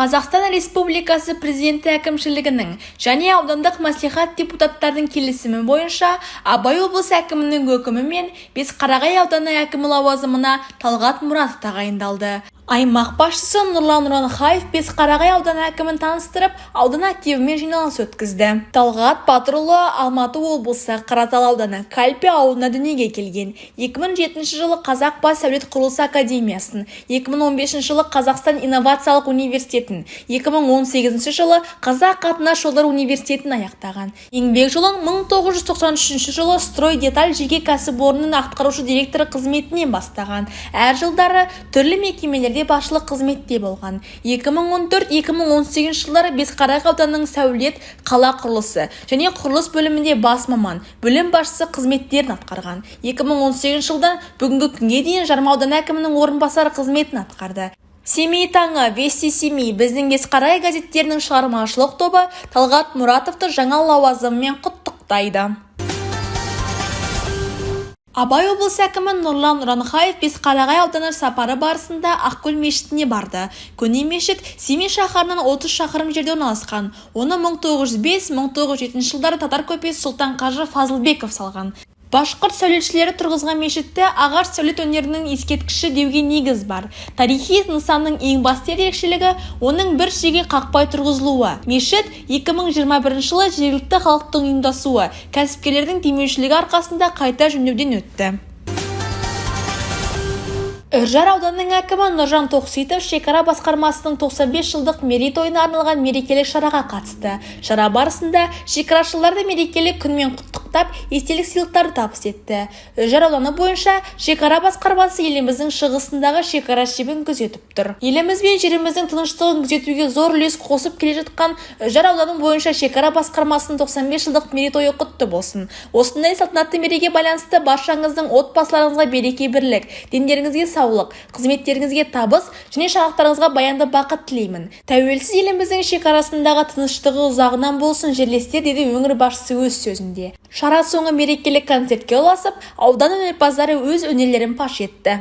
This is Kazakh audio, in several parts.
Қазақстан Республикасы Президенті әкімшілігінің және аудандық мәслихат депутаттардың келісімі бойынша Абай облысы әкімінің өкімімен Бесқарағай ауданы әкімі лауазымына Талғат Мұратов тағайындалды. Аймақ басшысы Нұрлан Нұранхаев Бесқарағай ауданы әкімін таныстырып, аудан активімен жиналыс өткізді. Талғат Батырұлы Алматы облысы Қаратал ауданы Кальпи ауылына дүниеге келген. 2007 жылы Қазақ бас сәулет құрылысы академиясын, 2015 жылы Қазақстан инновациялық университетін, 2018 жылы Қазақ қатынас жолдары университетін аяқтаған. Еңбек жолын 1993 жылы Строй Деталь жеке кәсіпорнының атқарушы директоры қызметінен бастаған. Әр жылдары түрлі мекемелерде басшылық қызметте болған. 2014-2018 жылдары Бесқарағай ауданының сәулет, қала құрылысы және құрылыс бөлімінде бас маман, бөлім басшысы қызметтерін атқарған. 2018 жылдан бүгінгі күнге дейін Жарма ауданы әкімінің орынбасары қызметін атқарды. Семей таңы, Вести Семей, біздің Бесқарағай газеттерінің шығармашылық тобы Талғат Мұратовты жаңа лауазымымен құттықтайды. Абай облысы әкімі Нұрлан Нұранхаев Бесқарағай ауданы сапары барысында Ақкөл мешітіне барды. Көне мешіт Семей шаһарынан 30 шақырым жерде орналасқан. Оны 1905-1907 жылдары татар көпесі Сұлтан Қажы Фазылбеков салған. Башқұрт сәулетшілері тұрғызған мешітті ағаш сәулет өнерінің ескерткіші деуге негіз бар. Тарихи нысанның ең басты ерекшелігі оның бір шеге қақпай тұрғызылуы. Мешіт 2021 жылы жергілікті халықтың ұйымдасуы, кәсіпкерлердің демеушілігі арқасында қайта жөндеуден өтті. Үржар ауданының әкімі Нұржан Тоқсейітов шекара басқармасының 95 жылдық мерейтойына арналған мерекелік шараға қатысты. Шара барысында шекарашыларды мерекелік күнмен құттықтап, естелік сыйлықтарды табыс етті. Үржар ауданы бойынша шекара басқармасы еліміздің шығысындағы шекара шебін күзетіп тұр. Еліміз бен жеріміздің тыныштығын күзетуге зор үлес қосып келе жатқан Үржар ауданы бойынша шекара басқармасының 95 жылдық мерейтойы құтты болсын. Осындай салтанатты мереке байланысты баршаңыздың отбасыларыңызға береке бірлік, дендеріңізге саулық, қызметтеріңізге табыс және шаңырақтарыңызға баянды бақыт тілеймін. Тәуелсіз еліміздің шекарасындағы тыныштығы ұзағынан болсын жерлестер, деді өңір басшысы өз сөзінде. Шара соңы мерекелік концертке ұласып, аудан өнерпаздары өз өнерлерін паш етті.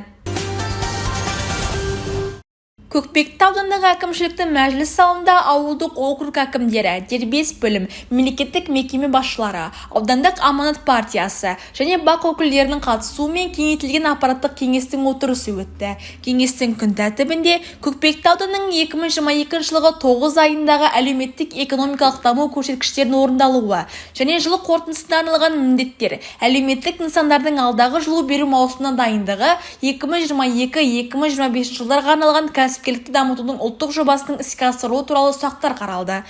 Көкпекті аудандағы әкімшіліктің мәжіліс залында ауылдық округ әкімдері, дербес бөлім, мемлекеттік мекеме басшылары, аудандық аманат партиясы және бақ өкілдерінің қатысуымен кеңейтілген аппараттық кеңестің отырысы өтті. Кеңестің күн тәртібінде Көкпекті ауданының 2022 жылғы 9 айындағы әлеуметтік экономикалық даму көрсеткіштерінің орындалуы және жылы қорытындысына арналған міндеттер, әлеуметтік нысандардың алдағы жылу беру маусымына дайындығы, 2022-2025 жылдарға арналған кәсіпкерлікті дамытудың ұлттық жобасының іске асырылуы туралы сұрақтар қаралды.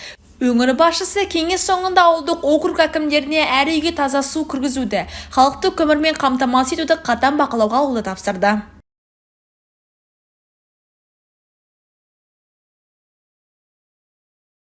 Өңір басшысы кеңес соңында ауылдық округ әкімдеріне әр үйге таза су кіргізуді, халықты көмірмен қамтамасыз етуді қатаң бақылауға алуды тапсырды.